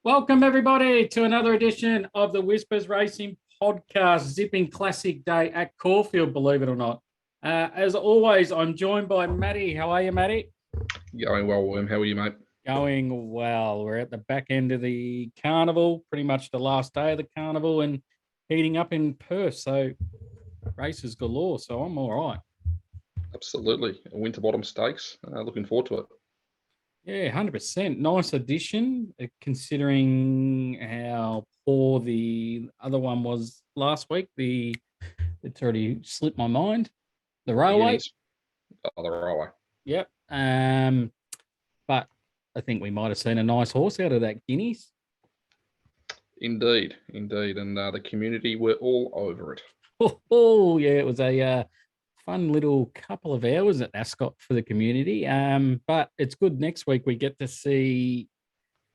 Welcome, everybody, to another edition of the Whispers Racing Podcast, Zipping Classic Day at Caulfield, believe it or not. As always, I'm joined by Matty. How are you, Matty? Going well, William. How are you, mate? Going well. We're at the back end of the carnival, pretty much the last day of the carnival, and heating up in Perth. So races galore. So I'm all right. Absolutely. Winterbottom stakes. Looking forward to it. Yeah, 100%. Nice addition, considering how poor the other one was last week. It's already slipped my mind. The railway. The railway. Yep. But I think we might have seen a nice horse out of that Guineas. Indeed. And the community were all over it. Oh yeah, it was a fun little couple of hours at Ascot for the community. But it's good. Next week we get to see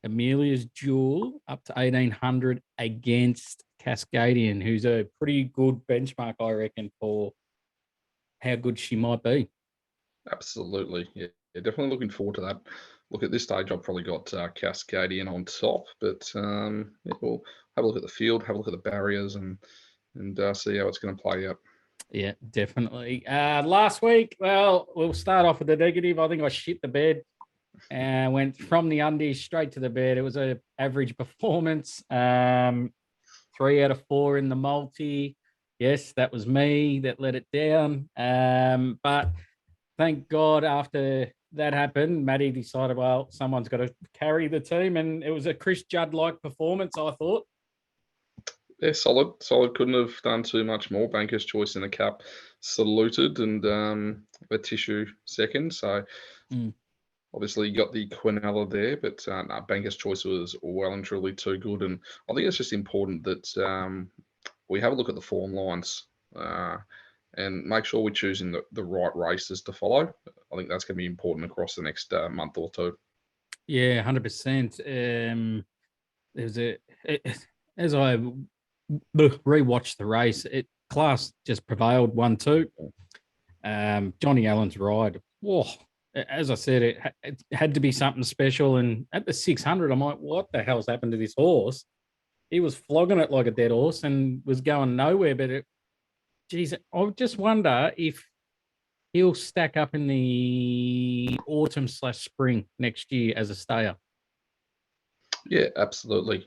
Amelia's Jewel up to 1,800 against Cascadian, who's a pretty good benchmark, I reckon, for how good she might be. Absolutely. Yeah, definitely looking forward to that. Look, at this stage, I've probably got Cascadian on top, but we'll have a look at the field, have a look at the barriers, and see how it's going to play out. Yeah, definitely. Last week, well, we'll start off with the negative. I think I shit the bed and went from the undies straight to the bed. It was an average performance. 3 out of 4 in the multi. Yes, that was me that let it down. But thank God after that happened, Matty decided, well, someone's got to carry the team. And it was a Chris Judd-like performance, I thought. Yeah, solid. Couldn't have done too much more. Banker's Choice in the Cup saluted, and a tissue second. So obviously you got the Quinella there, but Banker's Choice was well and truly too good. And I think it's just important that we have a look at the form lines and make sure we're choosing the right races to follow. I think that's going to be important across the next month or two. Yeah, 100%. As I rewatched the race, class just prevailed 1-2. Johnny Allen's ride. Whoa, as I said, it had to be something special. And at the 600, I'm like, what the hell's happened to this horse? He was flogging it like a dead horse and was going nowhere. But I just wonder if he'll stack up in the autumn/spring next year as a stayer. Yeah, absolutely.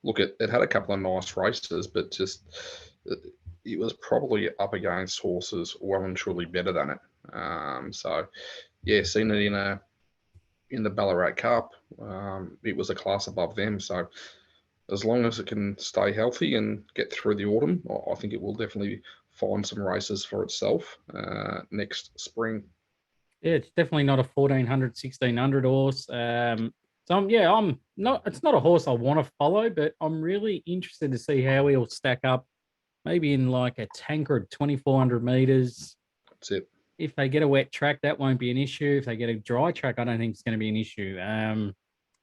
Look, it had a couple of nice races, but just it was probably up against horses well and truly better than it. So, yeah, seen it in the Ballarat Cup. It was a class above them. So, as long as it can stay healthy and get through the autumn, I think it will definitely find some races for itself next spring. Yeah, it's definitely not a 1,400, 1,600 horse. I'm not. It's not a horse I want to follow, but I'm really interested to see how he'll stack up. Maybe in like a Tancred 2,400 meters. That's it. If they get a wet track, that won't be an issue. If they get a dry track, I don't think it's going to be an issue. I'm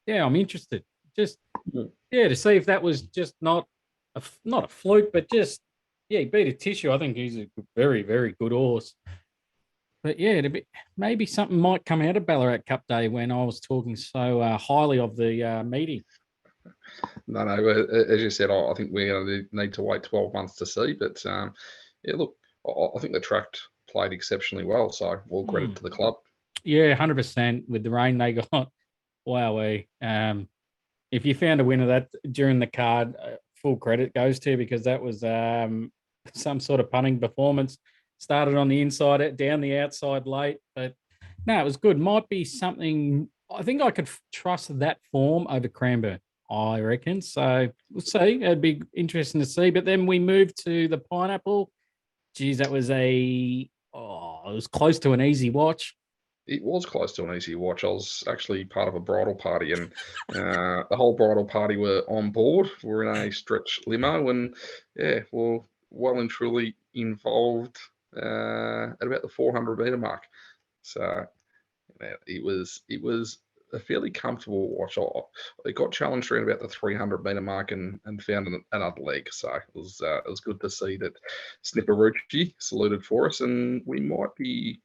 interested. Just to see if that was just not a fluke, but just he beat a tissue. I think he's a very, very good horse. But yeah, maybe something might come out of Ballarat Cup Day when I was talking so highly of the meeting. No, as you said, I think we're going to need to wait 12 months to see. But look, I think the track played exceptionally well. So all credit to the club. Yeah, 100% with the rain they got. Wow. If you found a winner that during the card, full credit goes to, because that was some sort of punting performance. Started on the inside, down the outside late, but no, it was good. Might be something. I think I could trust that form over Cranbourne, I reckon. So we'll see. It'd be interesting to see. But then we moved to the Pineapple. Geez, that was it was close to an easy watch. It was close to an easy watch. I was actually part of a bridal party, and the whole bridal party were on board. We're in a stretch limo, and we're well and truly involved at about the 400 meter mark. So it was a fairly comfortable watch. It got challenged around about the 300 meter mark and found another leg. So it was good to see that Snipperucci saluted for us, and we might be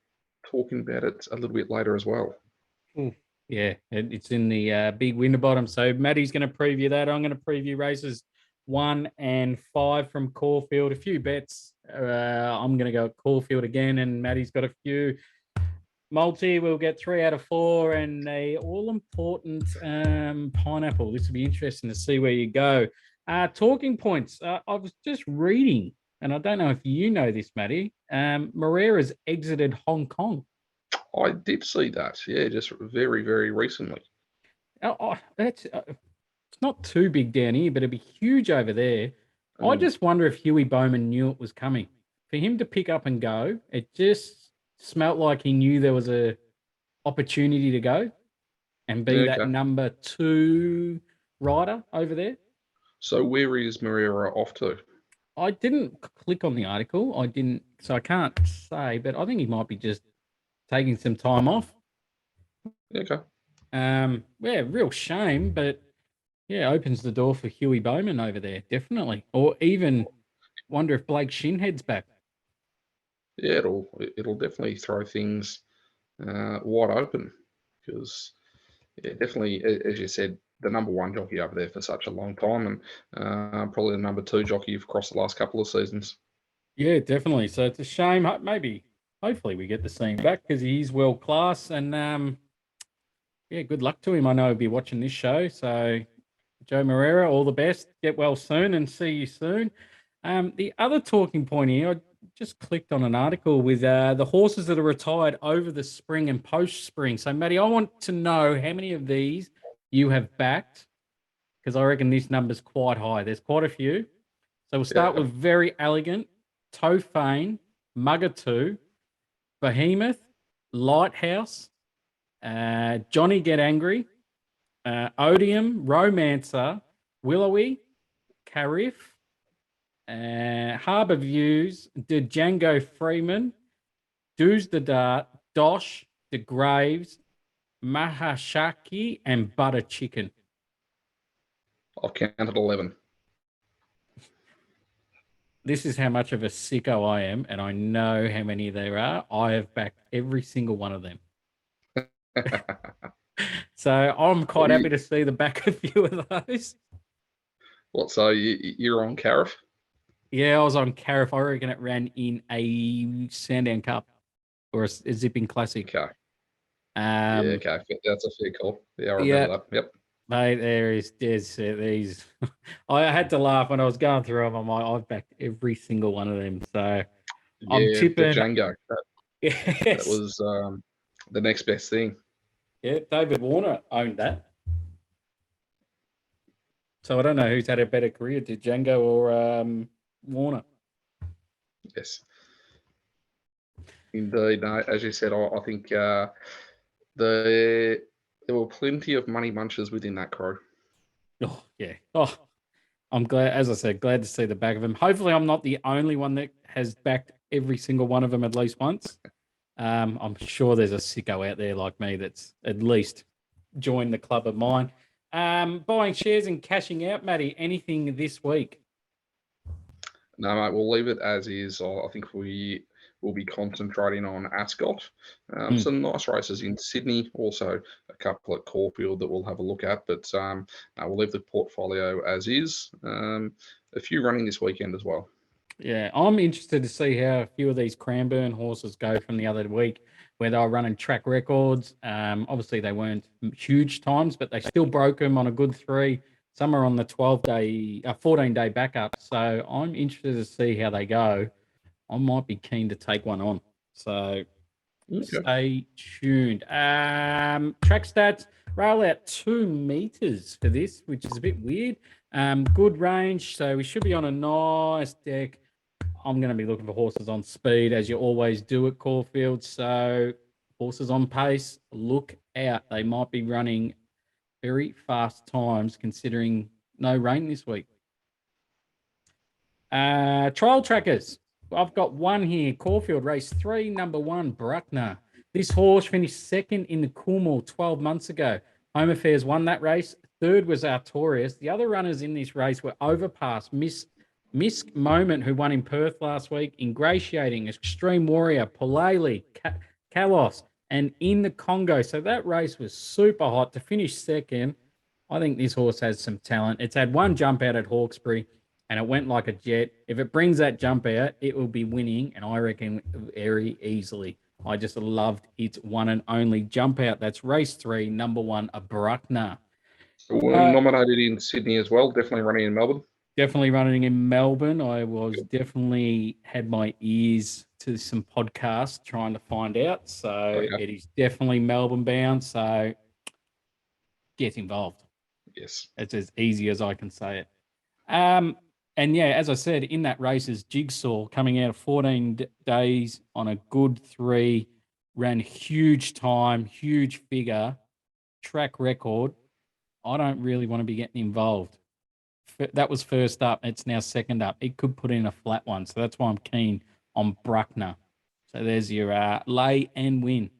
talking about it a little bit later as well. Yeah, it's in the big winterbottom. So Maddie's going to preview that. I'm going to preview races 1 and 5 from Caulfield. A few bets. I'm going to go at Caulfield again, and Maddie's got a few. Multi, we'll get 3 out of 4, and a all-important pineapple. This will be interesting to see where you go. Talking points. I was just reading, and I don't know if you know this, Maddie. Moreira's exited Hong Kong. I did see that. Yeah, just very, very recently. That's it's not too big down here, but it'd be huge over there. I just wonder if Huey Bowman knew it was coming. For him to pick up and go, it just smelt like he knew there was a opportunity to go and be that number 2 rider over there. So where is Moreira off to? I didn't click on the article. So I can't say, but I think he might be just taking some time off. Okay. Yeah, real shame, but yeah, opens the door for Huey Bowman over there, definitely. Or even wonder if Blake Shinhead's back. Yeah, it'll definitely throw things wide open because definitely, as you said, the number 1 jockey over there for such a long time, and probably the number 2 jockey across the last couple of seasons. Yeah, definitely. So it's a shame. Hopefully, we get to see him back because he's world class. And yeah, good luck to him. I know he'll be watching this show. So, Joe Moreira, all the best. Get well soon and see you soon. The other talking point here, I just clicked on an article with the horses that are retired over the spring and post spring. So, Matty, I want to know how many of these you have backed because I reckon this number's quite high. There's quite a few. So, we'll start with Very Elegant, Tofane, Mugger2, Behemoth, Lighthouse, Johnny Get Angry, Odium, Romancer, Willowy, Carif, Harbour Views, Django Freeman, Doos the Dart, Dosh, De Graves, Mahashaki, and Butter Chicken. I've counted 11. This is how much of a sicko I am, and I know how many there are. I have backed every single one of them. So I'm quite happy to see the back of a few of those. What, so you're on Carif? Yeah, I was on Carif. I reckon it ran in a Sandown Cup or a Zipping Classic. Okay. Yeah, okay. That's a fair call. Yeah, I remember that. Yep. Mate, there's these. I had to laugh when I was going through them. I'm like, I've backed every single one of them. So I'm tipping. Django. Yes. That was the next best thing. Yeah, David Warner owned that. So I don't know who's had a better career, did Django or Warner? Yes. Indeed. No, as you said, I think there were plenty of money munchers within that crew. Oh, yeah. Oh, I'm glad, as I said, glad to see the back of him. Hopefully I'm not the only one that has backed every single one of them at least once. I'm sure there's a sicko out there like me that's at least joined the club of mine. Buying shares and cashing out, Matty, anything this week? No, mate, we'll leave it as is. I think we will be concentrating on Ascot. Some nice races in Sydney, also a couple at Caulfield that we'll have a look at, but we'll leave the portfolio as is. A few running this weekend as well. Yeah, I'm interested to see how a few of these Cranbourne horses go from the other week, where they were running track records. Obviously, they weren't huge times, but they still broke them on a good 3. Some are on the 14-day backup. So I'm interested to see how they go. I might be keen to take one on. So stay tuned. Track stats, rail out 2 meters for this, which is a bit weird. Good range. So we should be on a nice deck. I'm going to be looking for horses on speed, as you always do at Caulfield. So horses on pace, look out. They might be running very fast times considering no rain this week. Trial trackers. I've got one here. Caulfield race 3, number 1, Bruckner. This horse finished second in the Coolmore 12 months ago. Home Affairs won that race. Third was Artorias. The other runners in this race were Overpass, Misk Moment, who won in Perth last week, Ingratiating, Extreme Warrior, Palele, Kalos, and in the Congo. So that race was super hot. To finish second, I think this horse has some talent. It's had one jump out at Hawkesbury and it went like a jet. If it brings that jump out, it will be winning, and I reckon very easily. I just loved its one and only jump out. That's race 3, number 1, a Bruckner. So we're nominated in Sydney as well, definitely running in Melbourne. Definitely running in Melbourne. I was definitely had my ears to some podcasts trying to find out. So Okay. it is definitely Melbourne bound. So get involved. Yes. It's as easy as I can say it. And yeah, as I said, in that race is Jigsaw coming out of 14 days on a good 3, ran huge time, huge figure, track record. I don't really want to be getting involved. That was first up. It's now second up. It could put in a flat one. So that's why I'm keen on Bruckner. So there's your lay and win.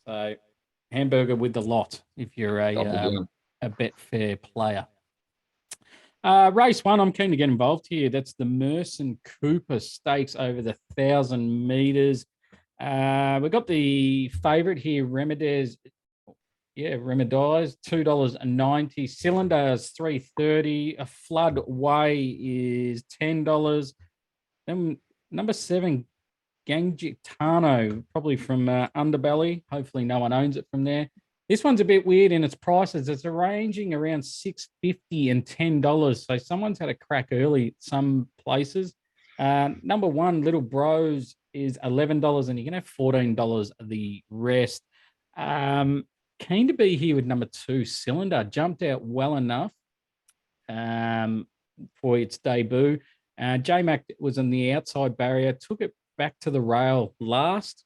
So hamburger with the lot if you're a Betfair player. Race 1, I'm keen to get involved here. That's the Merson Cooper Stakes over the 1,000 meters. We've got the favourite here, Remedies. Yeah, Remedies, $2.90. Cylinders, $3.30. A flood way is $10. Then number 7, Gangitano, probably from Underbelly. Hopefully no one owns it from there. This one's a bit weird in its prices. It's ranging around $6.50 and $10. So someone's had a crack early at some places. Number 1, Little Bros, is $11, and you can have $14 the rest. Keen to be here with number 2, Cylinder. Jumped out well enough for its debut. J-Mac was on the outside barrier, took it back to the rail last.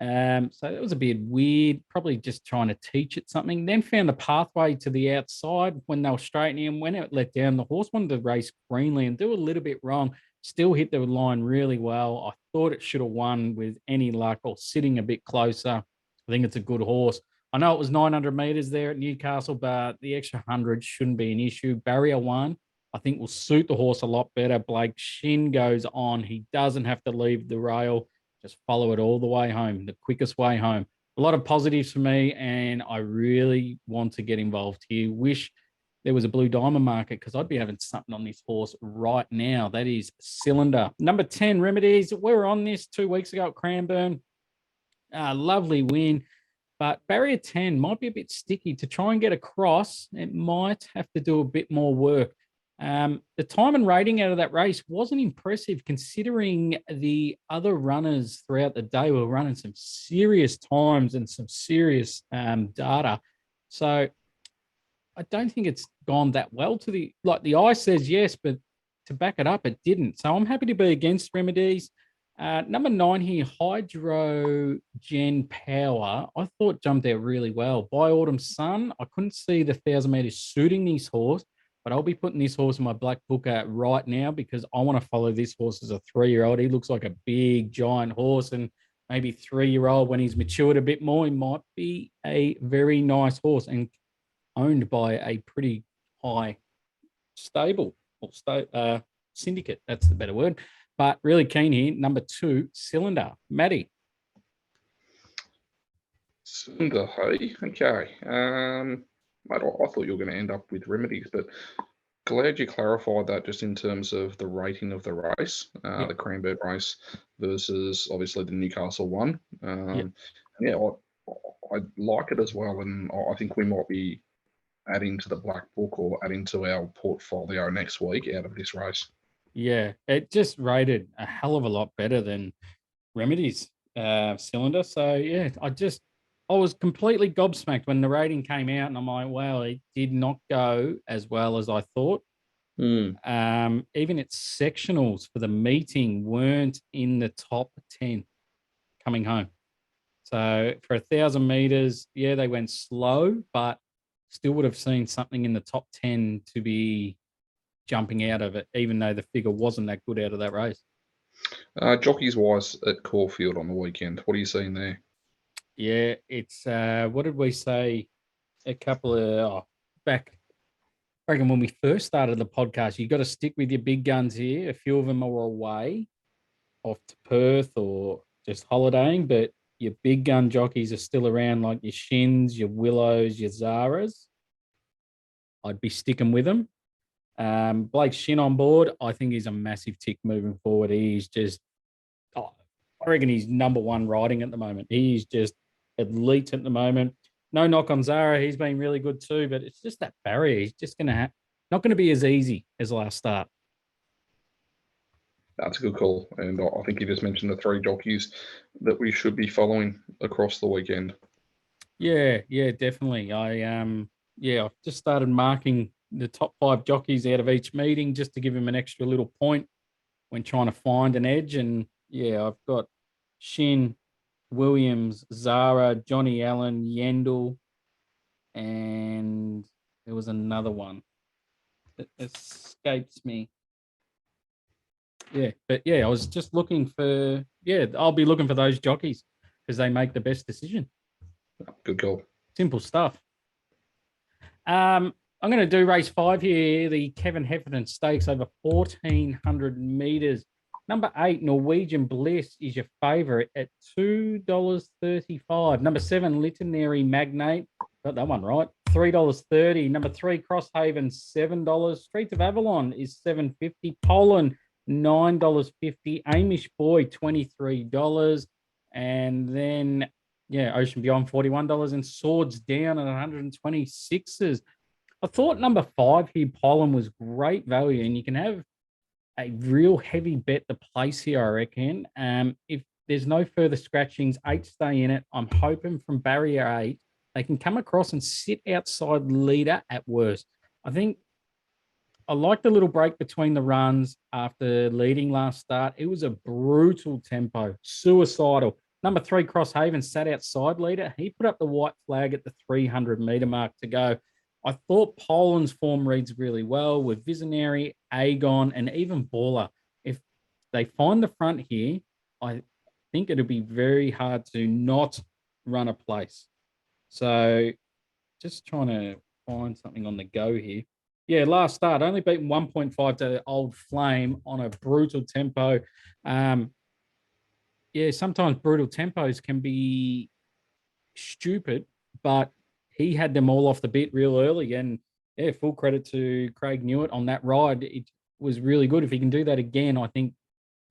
So it was a bit weird, probably just trying to teach it something. Then found a pathway to the outside when they were straightening him. When it let down, the horse wanted to race greenly and do a little bit wrong. Still hit the line really well. I thought it should have won with any luck or sitting a bit closer. I think it's a good horse. I know it was 900 meters there at Newcastle, but the extra 100 shouldn't be an issue. Barrier 1, I think, will suit the horse a lot better. Blake Shin goes on. He doesn't have to leave the rail. Just follow it all the way home, the quickest way home. A lot of positives for me, and I really want to get involved here. Wish there was a blue diamond market because I'd be having something on this horse right now. That is Cylinder. Number 10, Remedies. We were on this 2 weeks ago at Cranbourne. Lovely win. But barrier 10 might be a bit sticky. To try and get across, it might have to do a bit more work. The time and rating out of that race wasn't impressive considering the other runners throughout the day were running some serious times and some serious data. So I don't think it's gone that well to the eye says yes, but to back it up, it didn't. So I'm happy to be against Remedies. Number 9 here, Hydro Gen Power. I thought jumped out really well. By Autumn Sun, I couldn't see the 1,000 meters suiting this horse, but I'll be putting this horse in my black book right now because I want to follow this horse as a 3-year-old. He looks like a big, giant horse, and maybe 3-year-old when he's matured a bit more, he might be a very nice horse and owned by a pretty high stable or syndicate. That's the better word. But really keen here. Number 2, Cylinder. Matty. Cylinder, hey? Okay. Mate, I thought you were going to end up with Remedies, but glad you clarified that just in terms of the rating of the race, the Cranbourne race versus obviously the Newcastle one. Yeah, I like it as well, and I think we might be adding to the black book or adding to our portfolio next week out of this race. Yeah, it just rated a hell of a lot better than Remedies Cylinder. So yeah, I was completely gobsmacked when the rating came out, and I'm like, wow, it did not go as well as I thought. Even its sectionals for the meeting weren't in the top 10 coming home. So for 1,000 meters, yeah, they went slow, but still would have seen something in the top 10 to be jumping out of it, even though the figure wasn't that good out of that race. Jockeys wise at Caulfield on the weekend, what are you seeing there? Yeah, it's what did we say a couple of back? I reckon when we first started the podcast, you got to stick with your big guns here. A few of them are away, off to Perth or just holidaying, but your big gun jockeys are still around, like your Shins, your Willows, your Zaras, I'd be sticking with them. Blake Shin on board, I think he's a massive tick moving forward. He's just, oh, I reckon he's number one riding at the moment. He's just elite at the moment. No knock on Zara, he's been really good too, but it's just that barrier. He's just not going to be as easy as last start. That's a good call. And I think you just mentioned the three jockeys that we should be following across the weekend. Yeah, definitely. I've just started marking the top 5 jockeys out of each meeting just to give him an extra little point when trying to find an edge. And yeah, I've got Shin, Williams, Zara, Johnny Allen, Yendel, and there was another one that escapes me. Yeah, but yeah, I was just looking for, I'll be looking for those jockeys because they make the best decision. Good call. Simple stuff. I'm going to do race 5 here, the Kevin Heffernan Stakes over 1,400 meters. Number 8, Norwegian Bliss, is your favorite at $2.35. Number 7, Literary Magnate, got that one right, $3.30. Number 3, Crosshaven, $7. Streets of Avalon is $7.50. Poland, $9.50. Amish Boy, $23. And then Ocean Beyond, $41, and Swords Down at 126s. I thought number 5 here, Poland, was great value, and you can have a real heavy bet to place here, I reckon. If there's no further scratchings, 8 stay in it. I'm hoping from barrier 8, they can come across and sit outside leader at worst. I think I like the little break between the runs after leading last start. It was a brutal tempo, suicidal. Number 3, Crosshaven, sat outside leader. He put up the white flag at the 300-meter mark to go. I thought Poland's form reads really well with Visionary, Aegon, and even Baller. If they find the front here, I think it'll be very hard to not run a place. So just trying to find something on the go here. Yeah, last start, only beaten 1.5 to Old Flame on a brutal tempo. Sometimes brutal tempos can be stupid, but he had them all off the bit real early. And full credit to Craig Newitt on that ride. It was really good. If he can do that again, I think,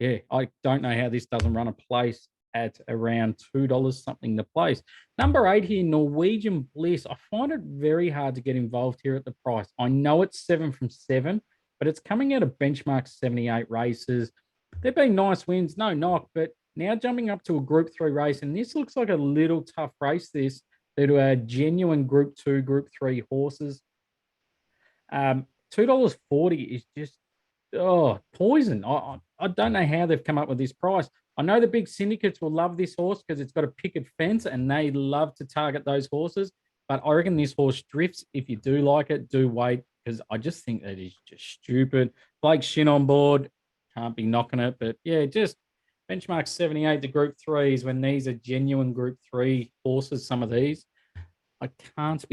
I don't know how this doesn't run a place at around $2 something to place. Number 8 here, Norwegian Bliss. I find it very hard to get involved here at the price. I know it's 7 from 7, but it's coming out of benchmark 78 races. They've been nice wins, no knock, but now jumping up to a Group 3 race, and this looks like a little tough race, this, due to a genuine Group 2, Group 3 horses. $2.40 is just, poison. I don't know how they've come up with this price. I know the big syndicates will love this horse because it's got a picket fence and they love to target those horses. But I reckon this horse drifts. If you do like it, do wait, because I just think that is just stupid. Blake Shin on board, can't be knocking it. But just benchmark 78 to Group 3s when these are genuine Group 3 horses, some of these. I can't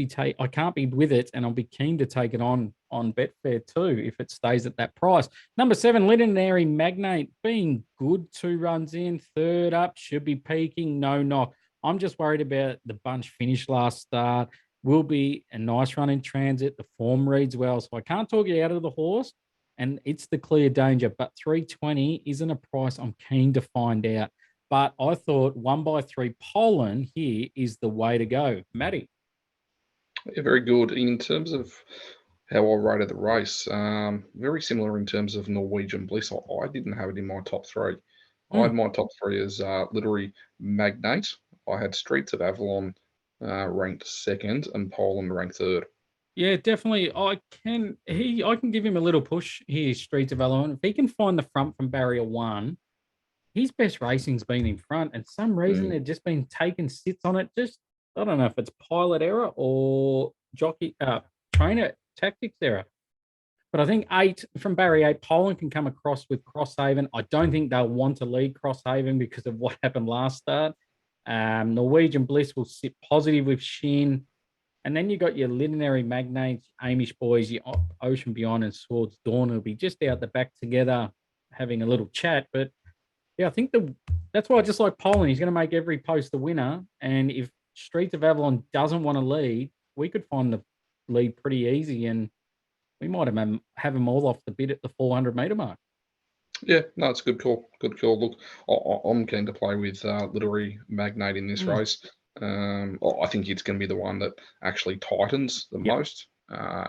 be with it, and I'll be keen to take it on Betfair too if it stays at that price. Number 7, Literary Magnate, being good 2 runs in, 3rd up, should be peaking, no knock. I'm just worried about the bunch finish last start. Will be a nice run in transit. The form reads well, so I can't talk you out of the horse, and it's the clear danger. But 320 isn't a price I'm keen to find out. But I thought 1x3 Poland here is the way to go. Matty. Yeah, very good. In terms of how I rated the race, very similar in terms of Norwegian Bliss. I didn't have it in my top 3. I had my top 3 as Literary Magnate. I had Streets of Avalon ranked 2nd and Poland ranked 3rd. Yeah, definitely. I can give him a little push here, Streets of Avalon. If he can find the front from barrier 1, his best racing's been in front, and some reason they've just been taking sits on it. Just, I don't know if it's pilot error or trainer tactics error. But I think 8 from barrier 8, Poland can come across with Crosshaven. I don't think they'll want to lead Crosshaven because of what happened last start. Norwegian Bliss will sit positive with Shin. And then you got your Literary Magnates, Amish Boys, your Ocean Beyond and Swords Dawn will be just out the back together having a little chat. But I think That's why I just like polling. He's going to make every post the winner. And if Streets of Avalon doesn't want to lead, we could find the lead pretty easy, and we might have them all off the bid at the 400-meter mark. Yeah, no, it's a good call. Good call. Look, I'm keen to play with Literary Magnate in this race. I think it's going to be the one that actually tightens the most.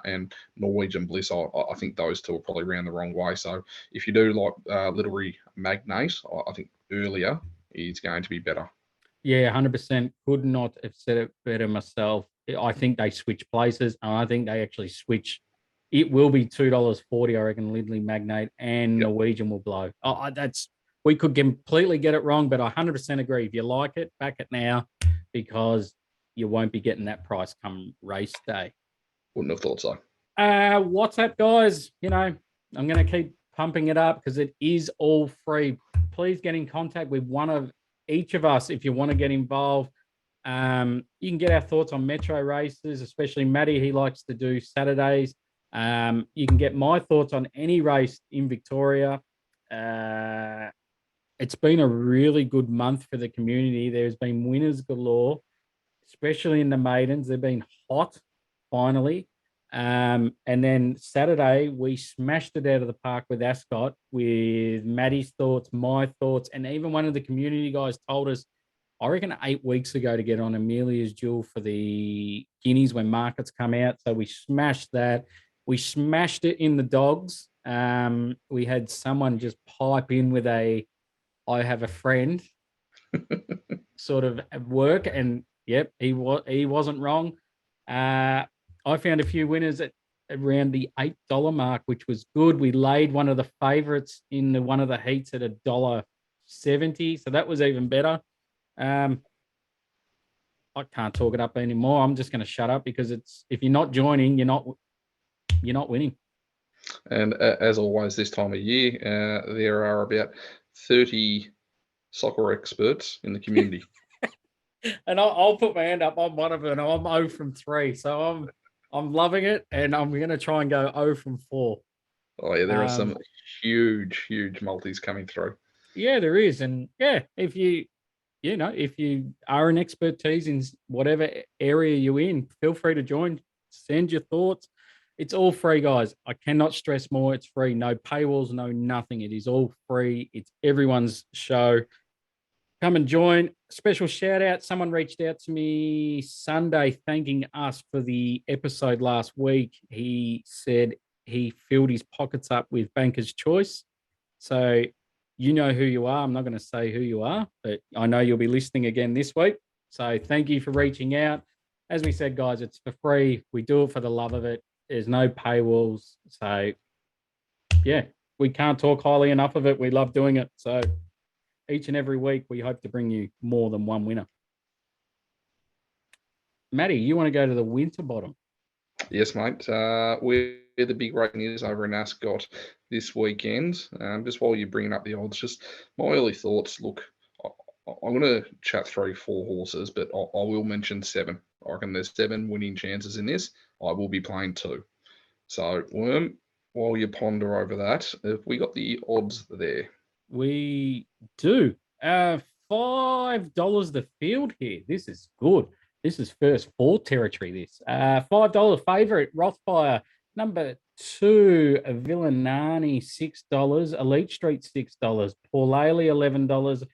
And Norwegian Bliss, I think those two are probably around the wrong way. So if you do like Literary Magnate, I think earlier is going to be better. Yeah, 100%. Could not have said it better myself. I think they switch places, and I think they actually switch. It will be $2.40, I reckon. Lindley Magnate and Norwegian will blow. We could completely get it wrong, but I 100% agree. If you like it, back it now, because you won't be getting that price come race day. Wouldn't have thought so. What's up, guys? I'm going to keep pumping it up because it is all free. Please get in contact with one of each of us if you want to get involved. You can get our thoughts on metro races, especially Matty. He likes to do Saturdays. You can get my thoughts on any race in Victoria. It's been a really good month for the community. There's been winners galore, especially in the maidens. They've been hot, finally. And then Saturday, we smashed it out of the park with Ascot, with Maddie's thoughts, my thoughts, and even one of the community guys told us, I reckon 8 weeks ago, to get on Amelia's Jewel for the guineas when markets come out. So we smashed that. We smashed it in the dogs. We had someone just pipe in with I have a friend sort of at work, and yep, he wasn't wrong. I found a few winners at around the $8 mark, which was good. We laid one of the favorites in one of the heats at $1.70, so that was even better. I can't talk it up anymore. I'm just going to shut up, because if you're not joining, you're not winning. And as always, this time of year, there are about 30 soccer experts in the community. And I'll put my hand up. I'm one of them. I'm 0 from 3, so I'm loving it, and I'm going to try and go 0 from 4. Oh yeah, there are some huge multis coming through. Yeah, there is, and yeah, if you are an expertise in whatever area you're in, feel free to join. Send your thoughts. It's all free, guys. I cannot stress more. It's free. No paywalls, no nothing. It is all free. It's everyone's show. Come and join. Special shout out. Someone reached out to me Sunday thanking us for the episode last week. He said he filled his pockets up with Banker's Choice. So you know who you are. I'm not going to say who you are, but I know you'll be listening again this week. So thank you for reaching out. As we said, guys, it's for free. We do it for the love of it. There's no paywalls. So yeah, we can't talk highly enough of it. We love doing it. So each and every week, we hope to bring you more than one winner. Matty, you want to go to the Winterbottom? Yes, mate. Where the big rating is over in Ascot this weekend. Just while you're bringing up the odds, just my early thoughts. Look, I'm going to chat through 4 horses, but I will mention 7. I reckon there's 7 winning chances in this. I will be playing 2. So, Worm, while you ponder over that, have we got the odds there? We do. $5 the field here. This is good. This is first 4 territory. This $5 favorite Rothfire. Number 2 Villanani $6. Elite Street $6. Paul Ailey $11.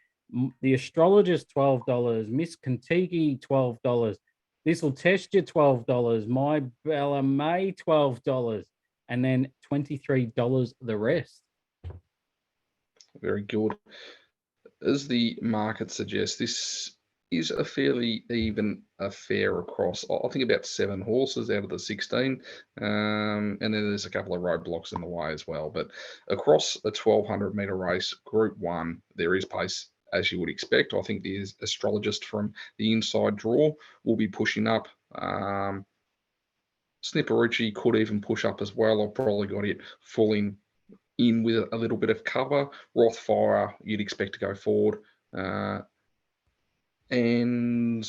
The Astrologist $12. Miss Kentucky $12. This will test you $12. My Bella May $12. And then $23 the rest. Very good. As the market suggests, this is a fairly even affair across, I think, about 7 horses out of the 16. And then there's a couple of roadblocks in the way as well. But across a 1,200-metre race, Group 1, there is pace, as you would expect. I think the Astrologist from the inside draw will be pushing up. Snipperucci could even push up as well. I've probably got it full in with a little bit of cover. Rothfire, you'd expect to go forward. And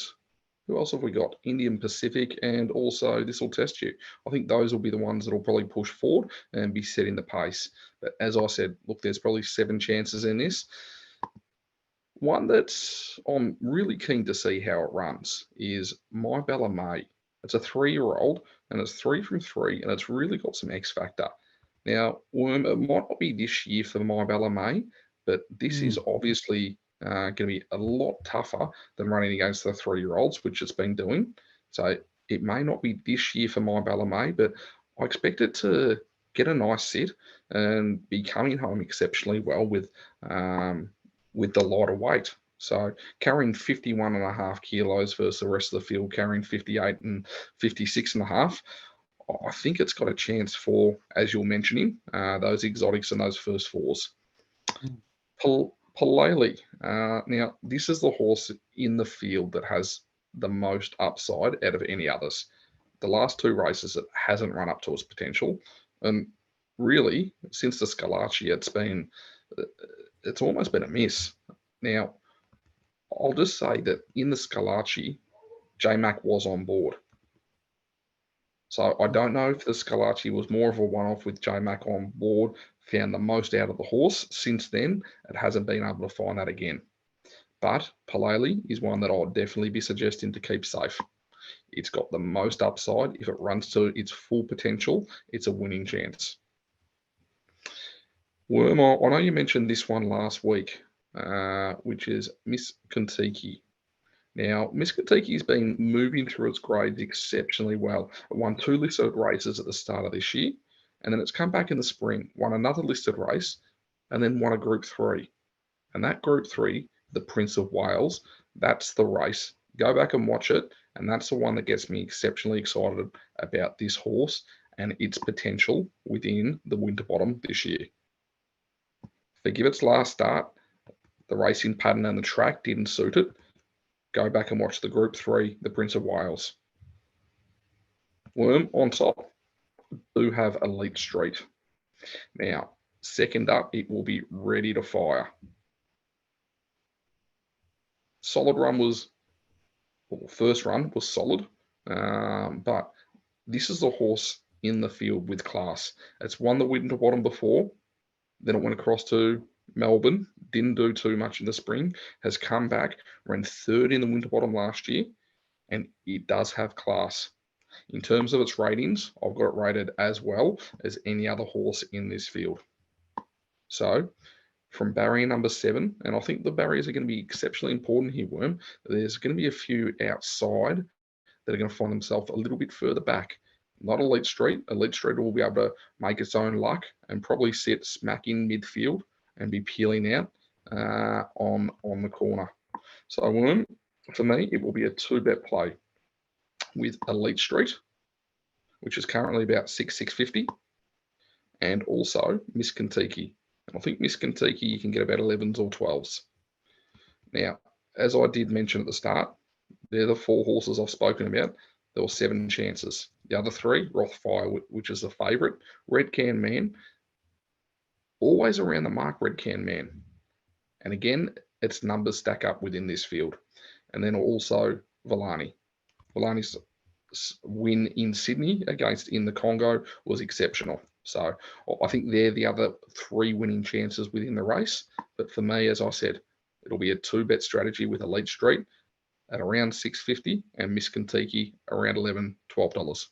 who else have we got? Indian Pacific, and also This Will Test You. I think those will be the ones that will probably push forward and be setting the pace. But as I said, look, there's probably 7 chances in this. One that I'm really keen to see how it runs is My Bella May. It's a 3-year-old and it's 3 from 3 and it's really got some X factor. Now, it might not be this year for My Bella May, but this is Mm. obviously going to be a lot tougher than running against the 3-year-olds, which it's been doing. So it may not be this year for My Bella May, but I expect it to get a nice sit and be coming home exceptionally well with the lighter weight. So carrying 51.5 kilos versus the rest of the field carrying 58 and 56.5. I think it's got a chance for, as you're mentioning, those exotics and those first fours. Mm. Palele. Now, this is the horse in the field that has the most upside out of any others. The last 2 races, it hasn't run up to its potential. And really, since the Scalacci, it's almost been a miss. Now, I'll just say that in the Scalacci, J Mac was on board. So I don't know if the Scalacci was more of a one-off with J Mac on board, found the most out of the horse. Since then, it hasn't been able to find that again. But Palele is one that I'll definitely be suggesting to keep safe. It's got the most upside. If it runs to its full potential, it's a winning chance. Worm, I know you mentioned this one last week, which is Miss Kentucky. Now, Miss Kentucky's been moving through its grades exceptionally well. It won 2 listed races at the start of this year, and then it's come back in the spring, won another listed race, and then won a Group 3. And that Group 3, the Prince of Wales, that's the race. Go back and watch it, and that's the one that gets me exceptionally excited about this horse and its potential within the Winterbottom this year. Forgive its last start, the racing pattern and the track didn't suit it. Go back and watch the Group 3, the Prince of Wales. Worm on top do have Elite Street. Now, second up, it will be Ready to Fire. Solid run was, well, first run was solid, but this is the horse in the field with class. It's won the Winterbottom before, then it went across to Melbourne, didn't do too much in the spring, has come back, ran third in the Winterbottom last year, and it does have class. In terms of its ratings, I've got it rated as well as any other horse in this field. So from barrier number 7, and I think the barriers are going to be exceptionally important here, Worm. There's going to be a few outside that are going to find themselves a little bit further back. Not Elite Street. Elite Street will be able to make its own luck and probably sit smack in midfield and be peeling out on the corner. So, Worm, for me, it will be a 2-bet play with Elite Street, which is currently about 6,650, and also Miss Kentucky. I think Miss Kentucky you can get about 11s or 12s. Now, as I did mention at the start, they're the 4 horses I've spoken about. There were 7 chances. The other 3, Rothfire, which is the favourite, Red Can Man, always around the mark, Red Can Man. And again, its numbers stack up within this field. And then also Villani. Villani's win in Sydney against in the Congo was exceptional. So I think they're the other 3 winning chances within the race. But for me, as I said, it'll be a 2-bet strategy with Elite Street at around 650 and Miss Kentucky around $11, $12.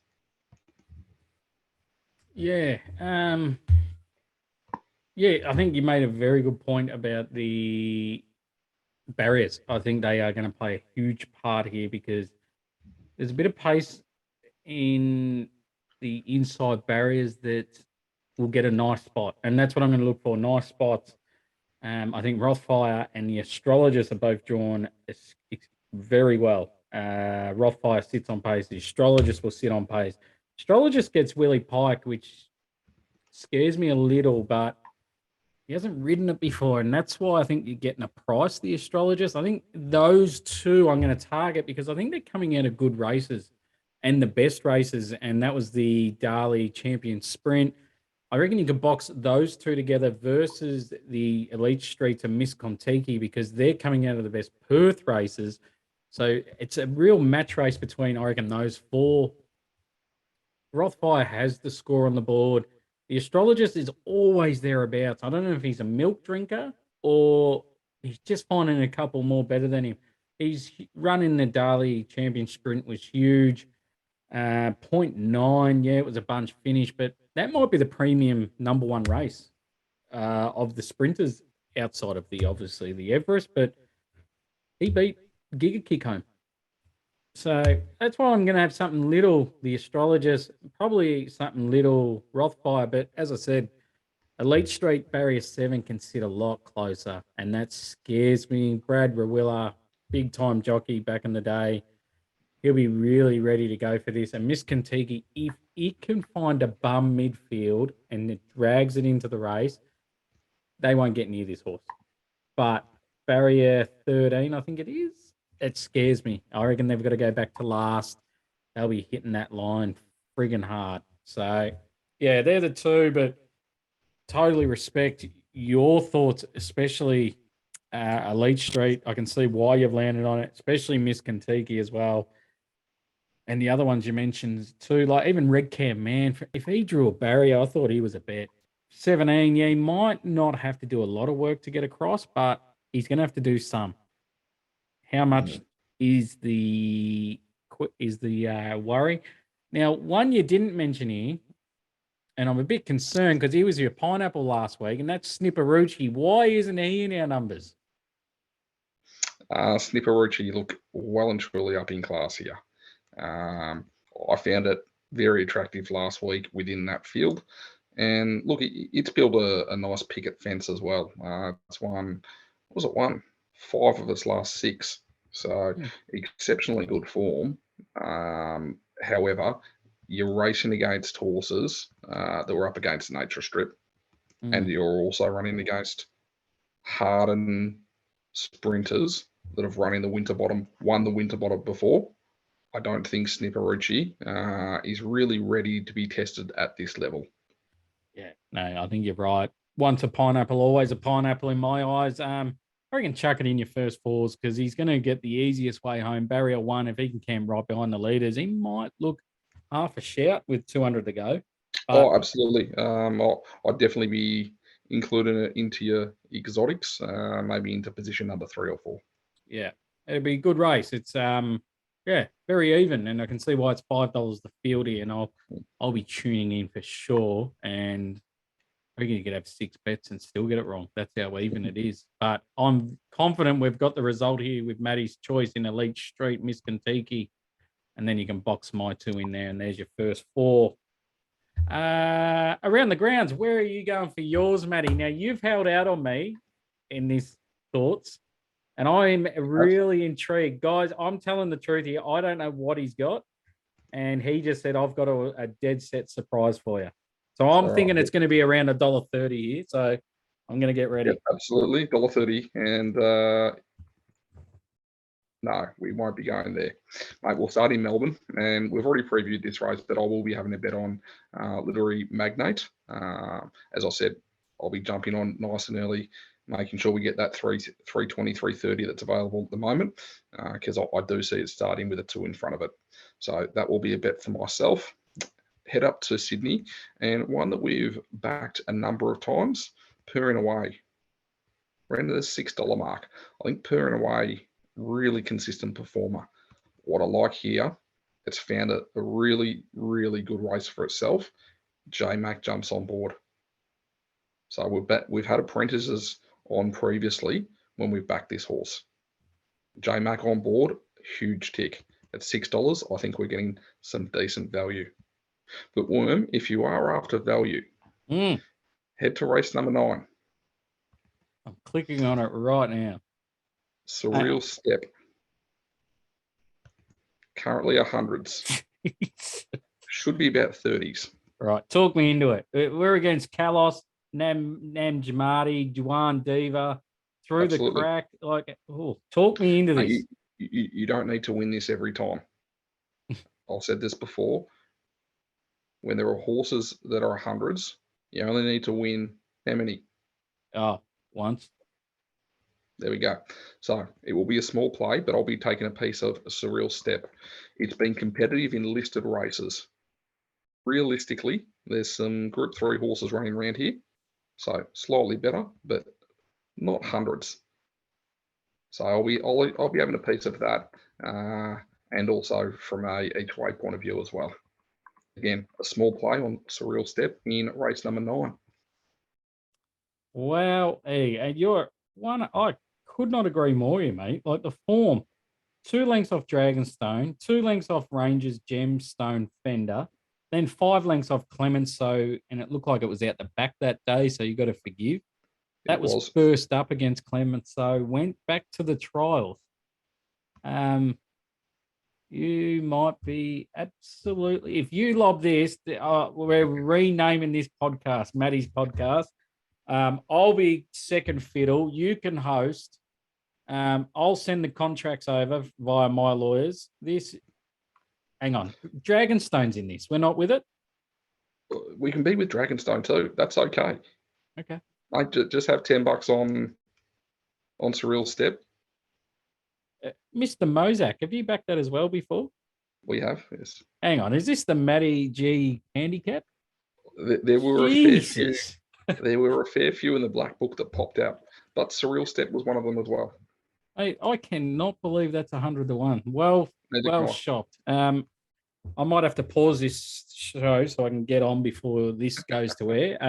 Yeah. Yeah, I think you made a very good point about the barriers. I think they are going to play a huge part here because there's a bit of pace in the inside barriers that will get a nice spot. And that's what I'm going to look for, nice spots. I think Rothfire and the astrologist are both drawn very well. Rothfire sits on pace. The astrologist will sit on pace. Astrologist gets Willie Pike, which scares me a little, but he hasn't ridden it before, and that's why I think you're getting a price, the astrologist. I think those 2 I'm going to target because I think they're coming out of good races and the best races, and that was the Dali Champion Sprint. I reckon you could box those 2 together versus the Elite Street to Miss Contiki because they're coming out of the best Perth races. So it's a real match race between, I reckon, those 4. Rothfire has the score on the board. The astrologist is always thereabouts. I don't know if he's a milk drinker or he's just finding a couple more better than him. He's running the Daly Champion Sprint was huge. 0.9, yeah, it was a bunch finish, but that might be the premium number one race of the sprinters outside of the obviously the Everest, but he beat Giga Kick home. So that's why I'm going to have something little, the astrologist, probably something little Rothfire. But as I said, Elite Street Barrier 7 can sit a lot closer, and that scares me. Brad Rawilla, big time jockey back in the day, he'll be really ready to go for this. And Miss Kentucky, if it can find a bum midfield and it drags it into the race, they won't get near this horse. But barrier 13, I think it is, it scares me. I reckon they've got to go back to last. They'll be hitting that line friggin' hard. So, yeah, they're the two, but totally respect your thoughts, especially Elite Street. I can see why you've landed on it, especially Miss Kentucky as well. And the other ones you mentioned too, like even Red Cam, man, if he drew a barrier, I thought he was a bet. 17, yeah, he might not have to do a lot of work to get across, but he's going to have to do some. How much is the worry? Now, one you didn't mention here, and I'm a bit concerned because he was your pineapple last week, and that's Snipperucci. Why isn't he in our numbers? Snipperucci look well and truly up in class here. I found it very attractive last week within that field. And look, it's built a nice picket fence as well. It's won, what was it, won 5 of its last 6. So exceptionally good form. However, you're racing against horses that were up against Nature Strip, and you're also running against hardened sprinters that have run in the Winterbottom, won the Winterbottom before. I don't think Snipperucci is really ready to be tested at this level. Yeah, no, I think you're right. Once a pineapple, always a pineapple in my eyes. I reckon chuck it in your first fours because he's going to get the easiest way home. Barrier 1, if he can camp right behind the leaders, he might look half a shout with 200 to go. But, absolutely. I'd definitely be including it into your exotics, maybe into position number 3 or 4. Yeah, it'll be a good race. It's very even, and I can see why it's $5 the field here, and I'll be tuning in for sure. And I reckon you could have 6 bets and still get it wrong. That's how even it is. But I'm confident we've got the result here with Maddie's choice in Elite Street, Miss Kentucky, and then you can box my 2 in there, and there's your first 4. Around the grounds, where are you going for yours, Maddie? Now you've held out on me in these thoughts. And I'm really intrigued. Guys, I'm telling the truth here. I don't know what he's got. And he just said, I've got a dead set surprise for you. So I'm thinking it's going to be around $1.30 here. So I'm going to get ready. Yep, absolutely. $1.30. And no, we won't be going there. Mate, we'll start in Melbourne. And we've already previewed this race, but I will be having a bet on Literary Magnate. As I said, I'll be jumping on nice and early, making sure we get that 320, 330 that's available at the moment, because I do see it starting with a 2 in front of it. So that will be a bet for myself. Head up to Sydney, and one that we've backed a number of times, Purring Away. We're into the $6 mark. I think Purring Away, really consistent performer. What I like here, it's found a really, really good race for itself. J-Mac jumps on board. So we've had apprentices on previously when we've backed this horse. J-Mac on board, huge tick. At $6, I think we're getting some decent value. But Worm, if you are after value, head to race number 9. I'm clicking on it right now. Surreal Step. Currently 100s. Should be about 30s. Right. Talk me into it. We're against Kalos, Nam Jamati, Juan Diva, through Absolutely. the crack. Talk me into this. You don't need to win this every time. I've said this before. When there are horses that are 100s, you only need to win how many? Once. There we go. So it will be a small play, but I'll be taking a piece of a Surreal Step. It's been competitive in listed races. Realistically, there's some Group 3 horses running around here. So slightly better, but not 100s. So I'll be having a piece of that, and also from a each way point of view as well. Again, a small play on Surreal Step in race number 9. Wow, hey, and you're one. I could not agree more, you mate. Like the form, 2 lengths off Dragonstone, 2 lengths off Rangers Gemstone Fender, then 5 lengths off Clemenceau, and it looked like it was out the back that day. So you got to forgive. That was first up against Clemenceau. Went back to the trials. You might be absolutely. If you lob this, we're renaming this podcast, Maddie's podcast. I'll be second fiddle. You can host. I'll send the contracts over via my lawyers. Hang on, Dragonstone's in this. We're not with it. We can be with Dragonstone too. That's okay. Okay. I just have $10 on Surreal Step. Mr. Mozak, have you backed that as well before? We have, yes. Hang on, is this the Matty G handicap? There were a fair few. There were a fair few in the black book that popped out, but Surreal Step was one of them as well. I cannot believe that's 100 to 1. Well shocked. I might have to pause this show so I can get on before this goes to air.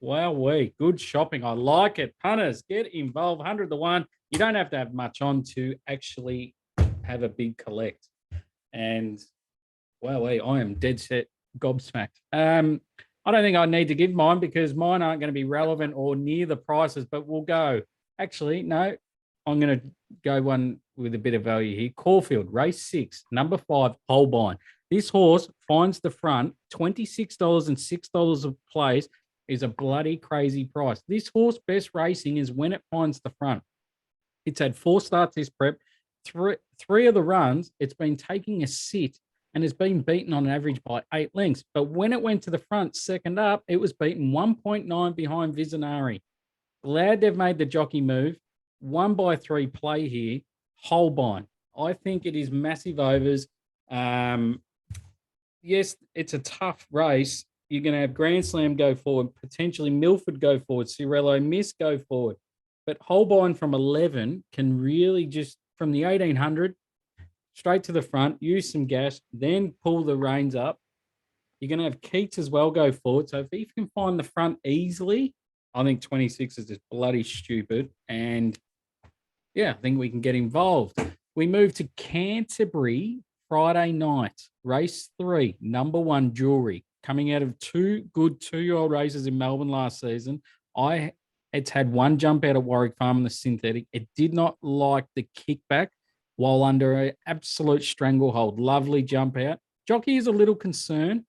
Wowee, good shopping. I like it. Punters, get involved. 100 to 1. You don't have to have much on to actually have a big collect. And wowee, I am dead set gobsmacked. I don't think I need to give mine because mine aren't going to be relevant or near the prices, but we'll go. Actually, no, I'm going to go one with a bit of value here. Caulfield, race 6, number 5, Holbein. This horse finds the front, $26 and $6 a place is a bloody crazy price. This horse best racing is when it finds the front. It's had 4 starts this prep. Three of the runs, it's been taking a sit and has been beaten on average by 8 lengths. But when it went to the front, second up, it was beaten 1.9 behind Visionary. Glad they've made the jockey move. 1/3 play here. Holbein. I think it is massive overs. Yes, it's a tough race. You're going to have Grand Slam go forward, potentially Milford go forward, Cirello Miss go forward. But Holbein from 11 can really just, from the 1800, straight to the front, use some gas, then pull the reins up. You're going to have Keats as well go forward. So if he can find the front easily, I think 26 is just bloody stupid. And yeah, I think we can get involved. We move to Canterbury Friday night, race 3, number 1 Jewelry, coming out of 2 good 2-year-old races in Melbourne last season. It's had 1 jump out at Warwick Farm in the synthetic. It did not like the kickback while under an absolute stranglehold. Lovely jump out. Jockey is a little concerned,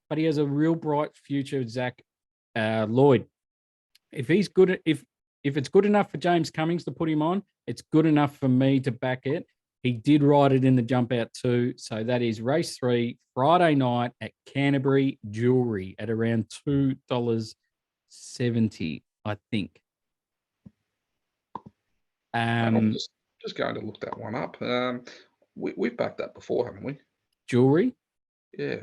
but he has a real bright future, Zach Lloyd. If he's good, if it's good enough for James Cummings to put him on, it's good enough for me to back it. He did ride it in the jump out too. So that is race 3, Friday night at Canterbury Jewelry at around $2.70, I think. I'm just going to look that one up. We've backed that before, haven't we? Jewelry? Yeah.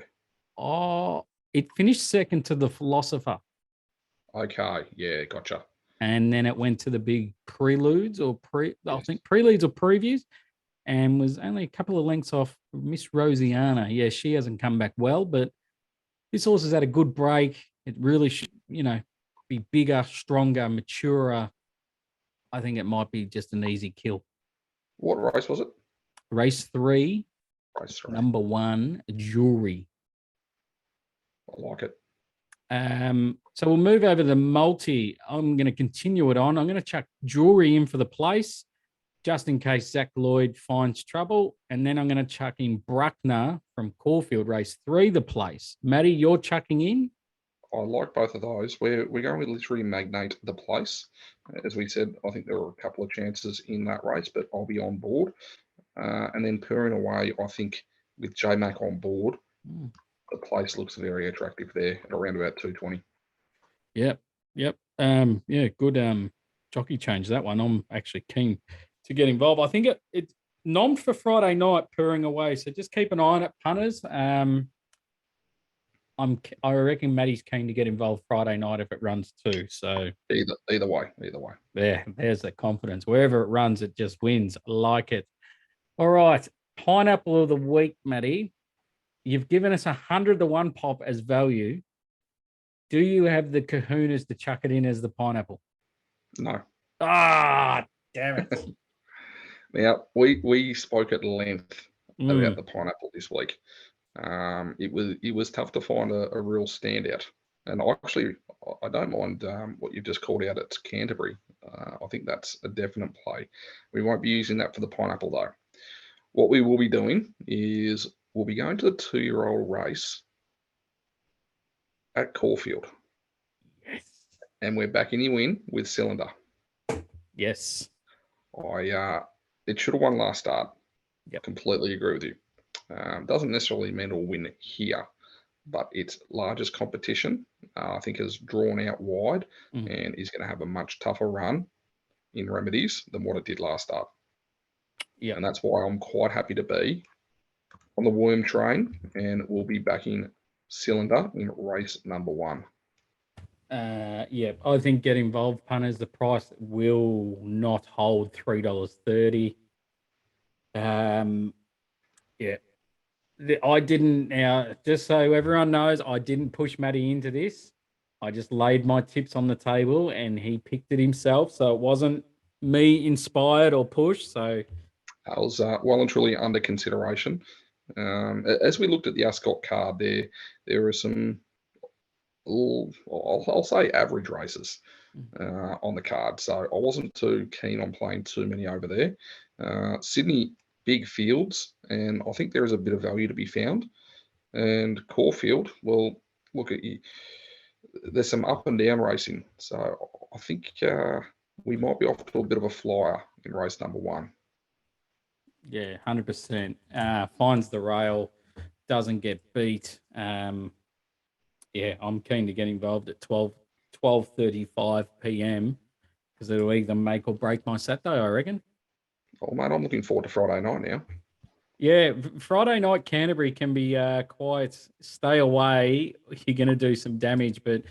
Oh, it finished second to the Philosopher. Okay. Yeah, gotcha. And then it went to the big Preludes I think Preludes or Previews, and was only a couple of lengths off Miss Rosiana. Yeah, she hasn't come back well, but this horse has had a good break. It really should, be bigger, stronger, maturer. I think it might be just an easy kill. What race was it? Race 3, Race 3. number 1, Jewelry. I like it. So we'll move over to the multi. I'm going to continue it on. I'm going to chuck Jewelry in for the place, just in case Zach Lloyd finds trouble. And then I'm going to chuck in Bruckner from Caulfield, race 3, the place. Matty, you're chucking in? I like both of those. We're going with Literary Magnate, the place. As we said, I think there were a couple of chances in that race, but I'll be on board. And then Purring Away, I think with J-Mac on board, the place looks very attractive there at around about 220. Yep. Yeah, good jockey change, that one. I'm actually keen to get involved. I think it's nommed for Friday night, Purring Away, so just keep an eye on it, punters. I'm I reckon Matty's keen to get involved Friday night if it runs too. So Either way. there's the confidence. Wherever it runs, it just wins. I like it. All right, pineapple of the week, Matty. You've given us 100 to 1 pop as value. Do you have the kahunas to chuck it in as the pineapple? No. Ah, damn it. Now, we spoke at length Mm. about the pineapple this week. It was tough to find a real standout. And I don't mind what you've just called out at Canterbury. I think that's a definite play. We won't be using that for the pineapple, though. What we will be doing is we'll be going to the 2-year-old race at Caulfield. Yes. And we're backing you in with Cylinder. Yes. It should have won last start. Yep. Completely agree with you. Doesn't necessarily mean it'll win here, but its largest competition, I think, is drawn out wide and is going to have a much tougher run in remedies than what it did last start. Yeah. And that's why I'm quite happy to be on the worm train, and we'll be backing Cylinder in race number 1. Yeah, I think get involved, punters. The price will not hold $3.30. Yeah, I didn't. Now, just so everyone knows, I didn't push Matty into this. I just laid my tips on the table, and he picked it himself. So it wasn't me inspired or pushed. So that was well and truly under consideration. As we looked at the Ascot card, there were some, I'll say, average races on the card. So I wasn't too keen on playing too many over there. Sydney, big fields, and I think there is a bit of value to be found. And Caulfield, well, look at you. There's some up and down racing. So I think we might be off to a bit of a flyer in race number 1. yeah, 100%. Finds the rail, doesn't get beat. Yeah, I'm keen to get involved at 12:35 p.m. because it'll either make or break my Saturday, I reckon. Oh, mate, I'm looking forward to Friday night now. Yeah, Friday night Canterbury can be quite. Stay away. You're going to do some damage, but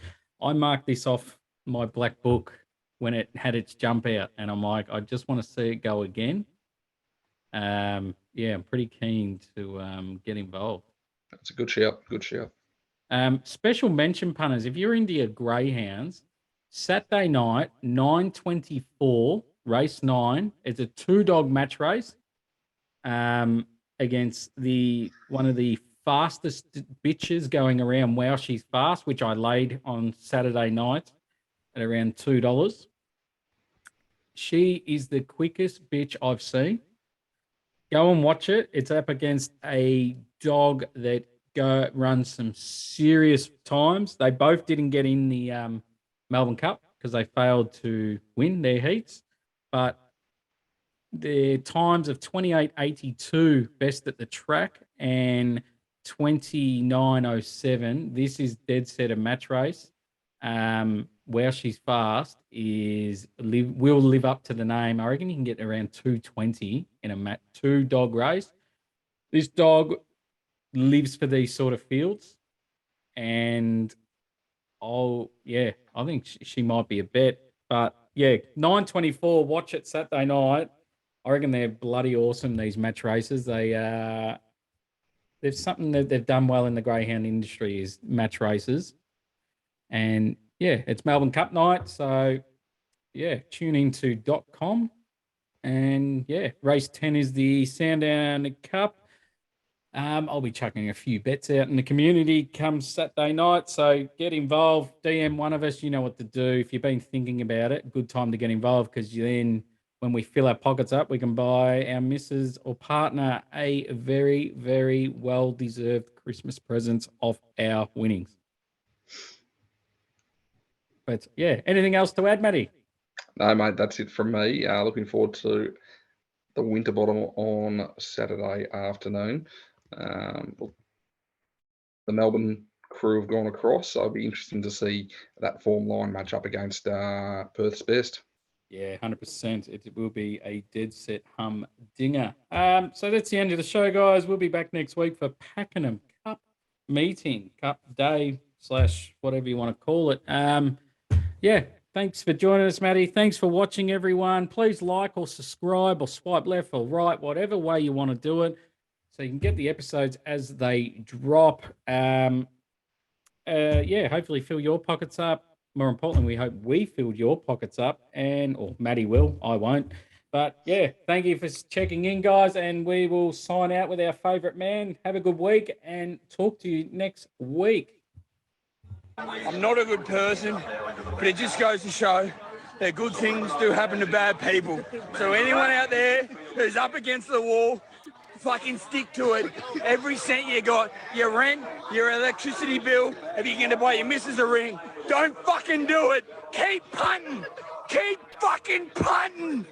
I marked this off my black book when it had its jump out, and I'm like, I just want to see it go again. Yeah, I'm pretty keen to get involved. That's a good shout. Good shout. Special mention, punters, if you're into your greyhounds, Saturday night, 9:24, race 9. It's a 2-dog match race against one of the fastest bitches going around. Wow, she's fast, which I laid on Saturday night at around $2. She is the quickest bitch I've seen. Go and watch it. It's up against a dog that runs some serious times. They both didn't get in the Melbourne Cup because they failed to win their heats, but their times of 28.82 best at the track and 29.07. This is dead set a match race. Where she's fast will live up to the name. I reckon you can get around 220 in a 2-dog race. This dog lives for these sort of fields, and I think she might be a bet. But yeah, 9:24. Watch it Saturday night. I reckon they're bloody awesome. These match races. There's something that they've done well in the greyhound industry is match races, and yeah, it's Melbourne Cup night. So yeah, tune into .com, and yeah, race 10 is the Sandown Cup. I'll be chucking a few bets out in the community come Saturday night. So get involved. DM one of us. You know what to do. If you've been thinking about it, good time to get involved because then when we fill our pockets up, we can buy our missus or partner a very, very well-deserved Christmas present off our winnings. But yeah, anything else to add, Matty? No, mate, that's it from me. Looking forward to the Winterbottom on Saturday afternoon. The Melbourne crew have gone across, so it'll be interesting to see that form line match up against Perth's best. Yeah, 100%. It will be a dead set humdinger. So that's the end of the show, guys. We'll be back next week for Pakenham Cup. meeting, cup day / whatever you want to call it. Yeah, thanks for joining us, Matty. Thanks for watching, everyone. Please like or subscribe or swipe left or right, whatever way you want to do it, so you can get the episodes as they drop. Yeah, hopefully fill your pockets up. More importantly, we hope we filled your pockets up, or Matty will. I won't. But yeah, thank you for checking in, guys, and we will sign out with our favourite man. Have a good week, and talk to you next week. I'm not a good person, but it just goes to show that good things do happen to bad people. So anyone out there who's up against the wall, fucking stick to it. Every cent you got, your rent, your electricity bill, if you're going to buy your missus a ring, don't fucking do it. Keep punting. Keep fucking punting.